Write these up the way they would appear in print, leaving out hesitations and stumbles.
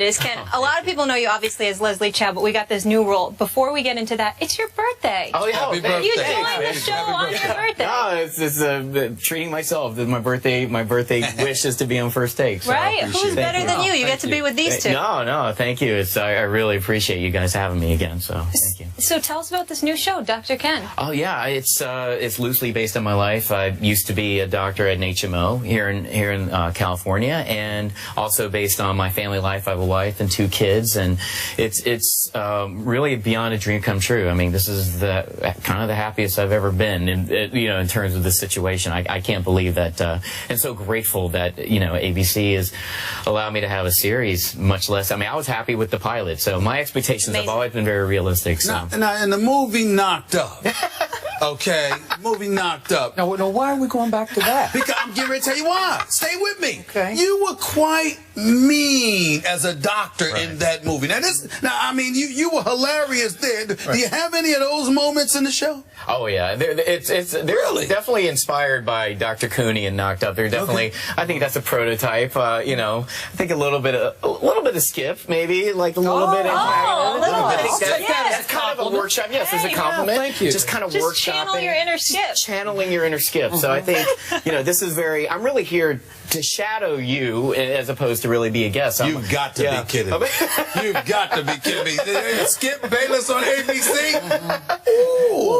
Is Ken. A lot of people know you obviously as Leslie Chow, but we got this new role. Before we get into that, it's your birthday. Oh yeah, Happy birthday. You joined the show on your birthday. No, it's treating myself. My birthday wish is to be on First Take. So right? Who's better than you? You get to be with these two. No, thank you. I really appreciate you guys having me again. So thank you. So tell us about this new show, Dr. Ken. Oh yeah, it's loosely based on my life. I used to be a doctor at an HMO here in California, and also based on my family life. I have a wife and 2 kids, and it's really beyond a dream come true. I mean, this is kind of the happiest I've ever been, in terms of this situation. I can't believe that, and so grateful that ABC has allowed me to have a series. Much less, I mean, I was happy with the pilot, so my expectations have always been very realistic. So. Now, in the movie Knocked Up. Okay, movie Knocked Up. No, why are we going back to that? Because I'm getting ready to tell you why. Stay with me. Okay. You were quite mean as a doctor in that movie. Now, I mean, you were hilarious there. Do you have any of those moments in the show? Oh yeah, they're Really? definitely inspired by Dr. Cooney and Knocked Up. They're definitely, I think that's a prototype. I think a little bit of Skip, maybe like a little bit. That's kind of a workshop. Yes, it's a compliment. Thank you. Just kind of Just workshopping. channel your inner Skip. Channeling your inner Skip. So I think this is I'm really here to shadow you as opposed to really be a guest. You've got to be kidding me. You've got to be kidding me. Skip Bayless on ABC?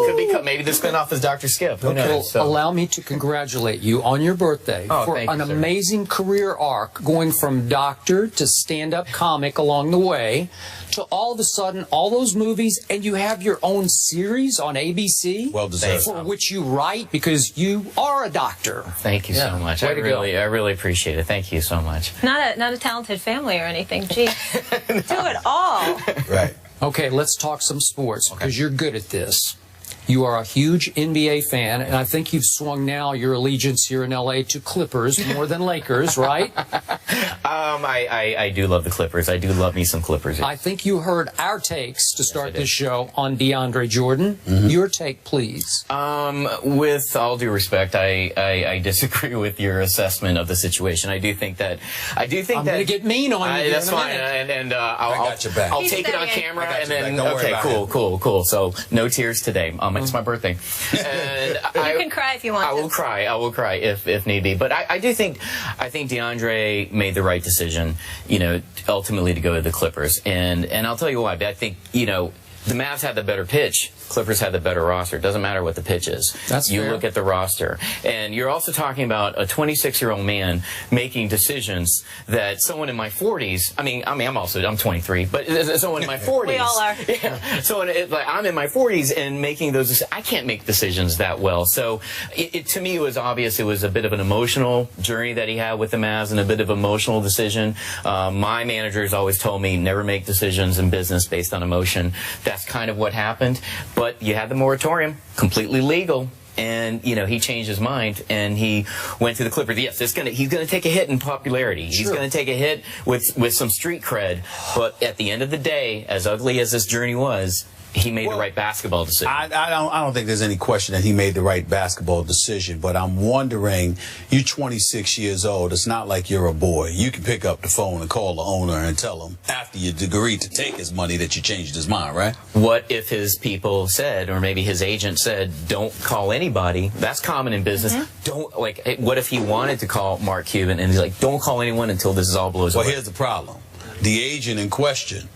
Could be maybe the spinoff is Dr. Skip. Who knows? So. Allow me to congratulate you on your birthday for an amazing career arc, going from doctor to stand-up comic along the way, to all of a sudden all those movies, and you have your own series on ABC. Well deserved. For which you write, because you are a doctor. Thank you so much. I really appreciate it. Thank you so much. Not a talented family or anything. Gee, do it all. Right. Okay, let's talk some sports, because you're good at this. You are a huge NBA fan, and I think you've swung now your allegiance here in L.A. to Clippers more than Lakers, right? I do love the Clippers. I do love me some Clippers. I think you heard our takes to start this show on DeAndre Jordan. Your take, please. With all due respect, I disagree with your assessment of the situation. I do think that I'm going to get mean on you. That's fine, and I got your back. I'll take it on camera, and then okay, cool. So no tears today. It's my birthday. And you can cry if you want. I will cry. I will cry if need be. But I think DeAndre made the right decision, ultimately to go to the Clippers. And I'll tell you why. I think, the Mavs had the better pitch. Clippers had the better roster. It doesn't matter what the pitch is. That's you fair. Look at the roster. And you're also talking about a 26-year-old man making decisions that someone in my 40s, I'm 23, but someone in my 40s. We all are. Yeah. So I'm in my 40s and making those, I can't make decisions that well. So to me, it was obvious it was a bit of an emotional journey that he had with the Mavs and a bit of emotional decision. My managers always told me never make decisions in business based on emotion. That's kind of what happened. But you had the moratorium, completely legal, and he changed his mind and he went to the Clippers. Yes, he's gonna take a hit in popularity. He's gonna take a hit with some street cred. But at the end of the day, as ugly as this journey was, he made the right basketball decision. I don't think there's any question that he made the right basketball decision, but I'm wondering, you're 26 years old. It's not like you're a boy. You can pick up the phone and call the owner and tell him after you agreed to take his money that you changed his mind, right? What if his people said, or maybe his agent said, don't call anybody? That's common in business. What if he wanted to call Mark Cuban and he's like, don't call anyone until this all blows away? Well, here's the problem. The agent in question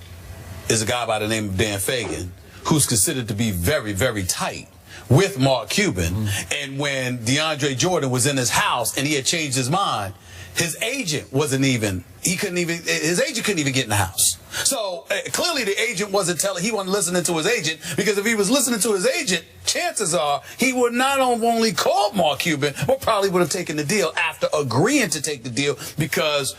is a guy by the name of Dan Fagan, who's considered to be very, very tight with Mark Cuban. And when DeAndre Jordan was in his house and he had changed his mind, his agent his agent couldn't even get in the house. So clearly the agent he wasn't listening to his agent, because if he was listening to his agent, chances are he would not only call Mark Cuban, but probably would have taken the deal after agreeing to take the deal, because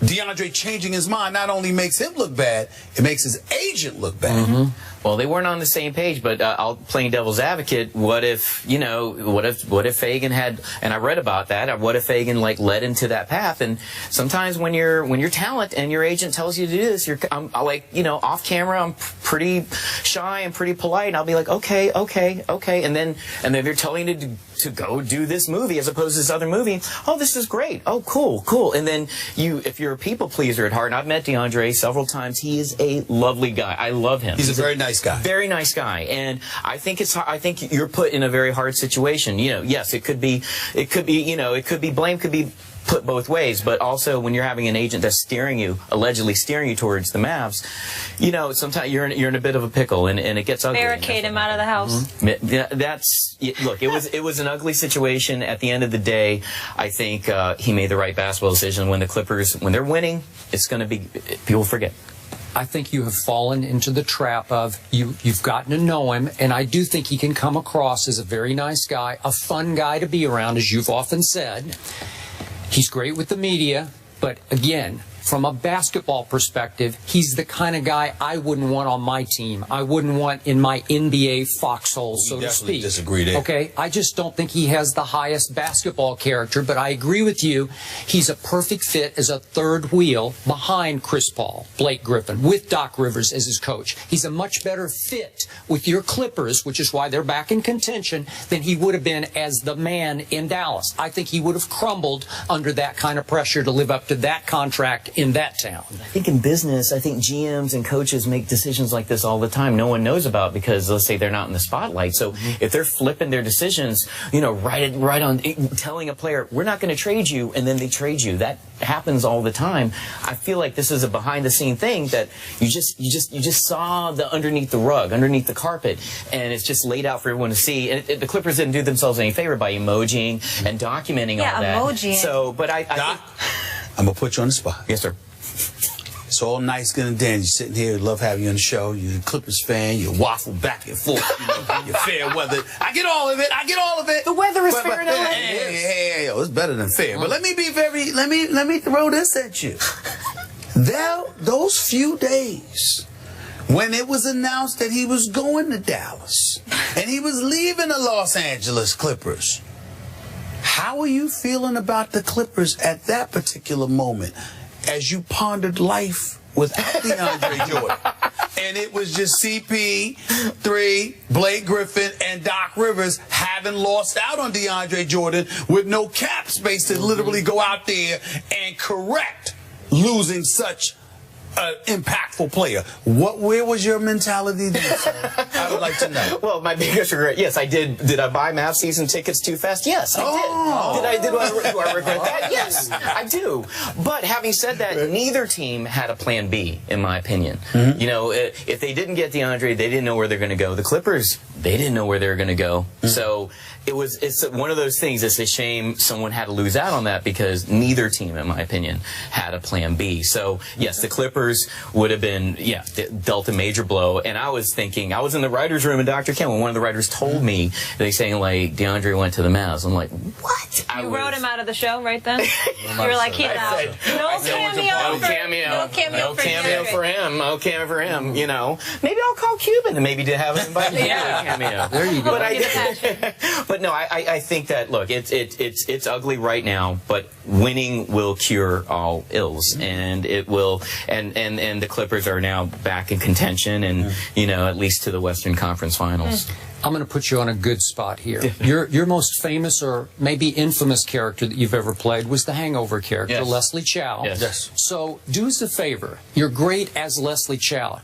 DeAndre changing his mind not only makes him look bad, it makes his agent look bad. Well, they weren't on the same page, but I'll play devil's advocate. What if, what if Fagan had, and I read about that, what if Fagan led into that path? And sometimes when you're talent and your agent tells you to do this, off camera, I'm pretty shy and pretty polite, and I'll be like, okay, and then they're telling you to go do this movie as opposed to this other movie. Oh, this is great. Oh, cool. And then if you're a people pleaser at heart, and I've met DeAndre several times, he is a lovely guy. I love him. He's a very nice guy. Very nice guy, and I think you're put in a very hard situation. Yes, it could be blame could be put both ways, but also when you're having an agent that's allegedly steering you towards the Mavs, sometimes you're in a bit of a pickle, and it gets ugly. Barricade him out of the house. Look, it was an ugly situation. At the end of the day, I think he made the right basketball decision. When the Clippers, when they're winning, it's going to be, people forget. I think you have fallen into the trap of you've gotten to know him, and I do think he can come across as a very nice guy, a fun guy to be around, as you've often said. He's great with the media, but again, from a basketball perspective, he's the kind of guy I wouldn't want on my team. I wouldn't want in my NBA foxhole, so to speak. Disagree there. Okay, I just don't think he has the highest basketball character, but I agree with you. He's a perfect fit as a third wheel behind Chris Paul, Blake Griffin, with Doc Rivers as his coach. He's a much better fit with your Clippers, which is why they're back in contention, than he would have been as the man in Dallas. I think he would have crumbled under that kind of pressure to live up to that contract in that town. I think in business, I think GMs and coaches make decisions like this all the time. No one knows about because, let's say, they're not in the spotlight. So if they're flipping their decisions, right on, telling a player, we're not going to trade you, and then they trade you. That happens all the time. I feel like this is a behind-the-scene thing that you just saw the underneath the rug, underneath the carpet, and it's just laid out for everyone to see. And the Clippers didn't do themselves any favor by emojiing and documenting all that. Yeah, emojiing. So, but I Doc, I'm going to put you on the spot. Yes, sir. It's all nice, good and dandy. You're sitting here, love having you on the show. You're a Clippers fan. You waffle back and forth. You're fair weather. I get all of it. The weather is fair in LA. Hey, it's better than fair. But let me throw this at you. Those few days when it was announced that he was going to Dallas and he was leaving the Los Angeles Clippers, how are you feeling about the Clippers at that particular moment as you pondered life without DeAndre Jordan? And it was just CP3, Blake Griffin, and Doc Rivers having lost out on DeAndre Jordan with no cap space to literally go out there and correct losing such an impactful player. Where was your mentality then, sir? I would like to know. Well, my biggest regret, yes, I did. Did I buy Mavs season tickets too fast? Yes, I did. Do I regret that? Yes, I do. But having said that, neither team had a plan B, in my opinion. If they didn't get DeAndre, they didn't know where they're going to go. The Clippers, they didn't know where they were going to go. So it's one of those things. It's a shame someone had to lose out on that because neither team, in my opinion, had a plan B. So yes, the Clippers would have been, dealt a major blow. And I was thinking, I was in the writer's room, and Dr. Ken, when one of the writers told me, they saying like DeAndre went to the Mavs. I'm like, what? You wrote him out of the show right then? You were like, he's out. No cameo for him. No cameo for him. Maybe I'll call Cuban and maybe to have him invite me to a cameo. There you go. But no, I think that, look, it's ugly right now, but winning will cure all ills, and it will, and the Clippers are now back in contention, and at least to the Western Conference Finals. I'm going to put you on a good spot here. Your most famous or maybe infamous character that you've ever played was the Hangover character, Yes. Leslie Chow. Yes. So do us a favor. You're great as Leslie Chow.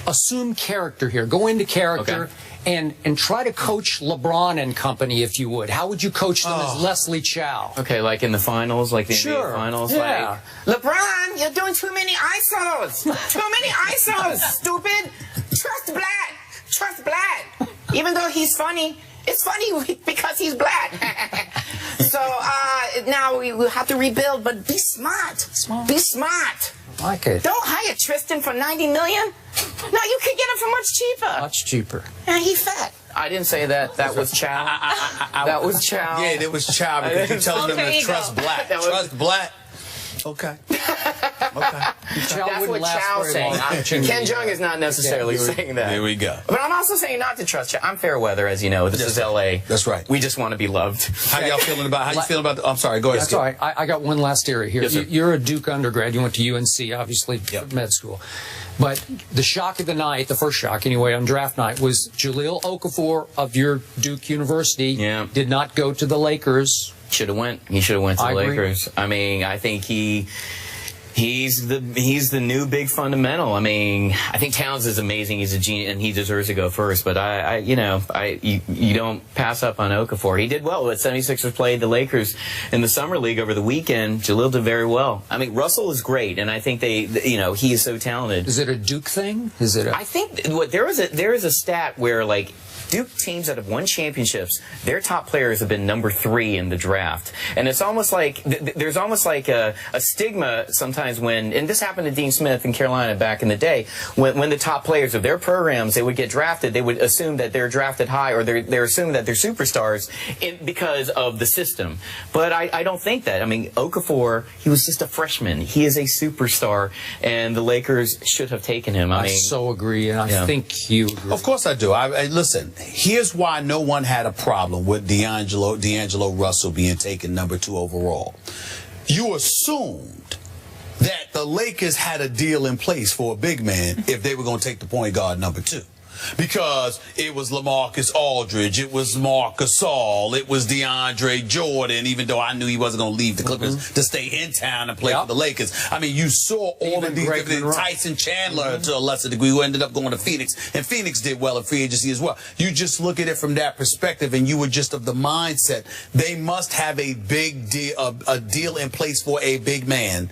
Assume character here. Go into character. Okay. And try to coach LeBron and company, if you would. How would you coach them as Leslie Chow? Okay, like in the finals, like the NBA finals. Yeah. Like, LeBron, you're doing too many ISOs. Too many ISOs, stupid. Trust Black. Even though he's funny, it's funny because he's black. So now we will have to rebuild, but be smart. Be smart. I like it. Don't hire Tristan for $90 million. No, you could get him for much cheaper. Much cheaper. And he fat. I didn't say that. That was Chow. That was Chow. Yeah, it was Chow because you're telling them to trust Black. Trust Black. Okay. Chow That's wouldn't what last Chow's very long. saying. Ken Jeong is not necessarily saying that. Here we go. But I'm also saying not to trust Chow. I'm fair weather, as you know. This is L.A. That's right. We just want to be loved. How you feeling about? I'm sorry. Go ahead. That's all right. I got one last area here. Yes, sir. You're a Duke undergrad. You went to UNC, obviously, med school. But the shock of the night, the first shock anyway, on draft night, was Jahlil Okafor of your Duke University did not go to the Lakers. Should have went. He should have went to the agree. Lakers. I mean, I think he's the new big fundamental. I mean, I think Towns is amazing. He's a genius, and he deserves to go first. But you don't pass up on Okafor. He did well. But 76ers played the Lakers in the summer league over the weekend. Jahlil did very well. I mean, Russell is great, and I think he is so talented. Is it a Duke thing? Is it? I think there is a stat where like Duke teams that have won championships, their top players have been number 3 in the draft. And it's almost like, there's almost like a stigma sometimes when, and this happened to Dean Smith in Carolina back in the day, when the top players of their programs, they would get drafted, they would assume that they're drafted high, or they're assumed that they're superstars because of the system. But I don't think that. I mean, Okafor, he was just a freshman. He is a superstar, and the Lakers should have taken him. I mean, so agree, and I think you agree. Of course I do. Listen, here's why no one had a problem with D'Angelo Russell being taken number 2 overall. You assumed that the Lakers had a deal in place for a big man if they were going to take the point guard number 2. Because it was LaMarcus Aldridge, it was Marc Gasol, it was DeAndre Jordan, even though I knew he wasn't going to leave the Clippers to stay in town and play for the Lakers. I mean, you saw all of these Tyson Chandler to a lesser degree, who ended up going to Phoenix, and Phoenix did well in free agency as well. You just look at it from that perspective, and you were just of the mindset they must have a big deal, a deal in place for a big man.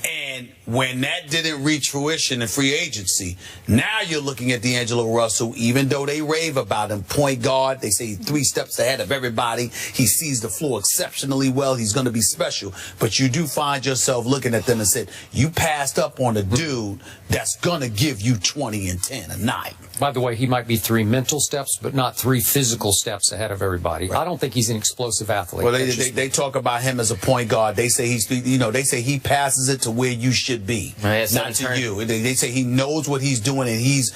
And when that didn't reach fruition in free agency, now you're looking at D'Angelo Russell, even though they rave about him, point guard, they say 3 steps ahead of everybody. He sees the floor exceptionally well. He's going to be special. But you do find yourself looking at them and said, you passed up on a dude that's going to give you 20 and 10 a night. By the way, he might be 3 mental steps, but not 3 physical steps ahead of everybody. Right. I don't think he's an explosive athlete. Well, they talk about him as a point guard. They say they say he passes it to where you should be, not to you. They say he knows what he's doing, and he's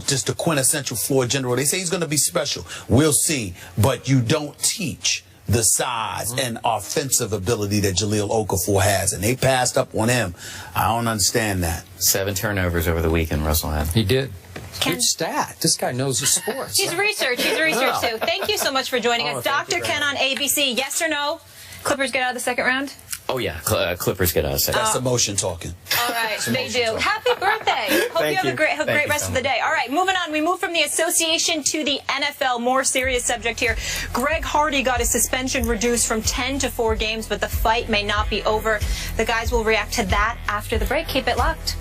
just a quintessential floor general. They say he's going to be special. We'll see, but you don't teach the size and offensive ability that Jahlil Okafor has, and they passed up on him. I don't understand that. 7 turnovers over the weekend Russell had. He did. Good stat. This guy knows his sports. He's research too. Thank you so much for joining us. Dr. Ken on ABC. Yes or no? Clippers get out of the second round? Oh, yeah. Clippers get out of the second round. That's emotion talking. All right, they do. Happy birthday. Hope you have a great rest of the day. All right, moving on. We move from the association to the NFL. More serious subject here. Greg Hardy got his suspension reduced from 10 to 4 games, but the fight may not be over. The guys will react to that after the break. Keep it locked.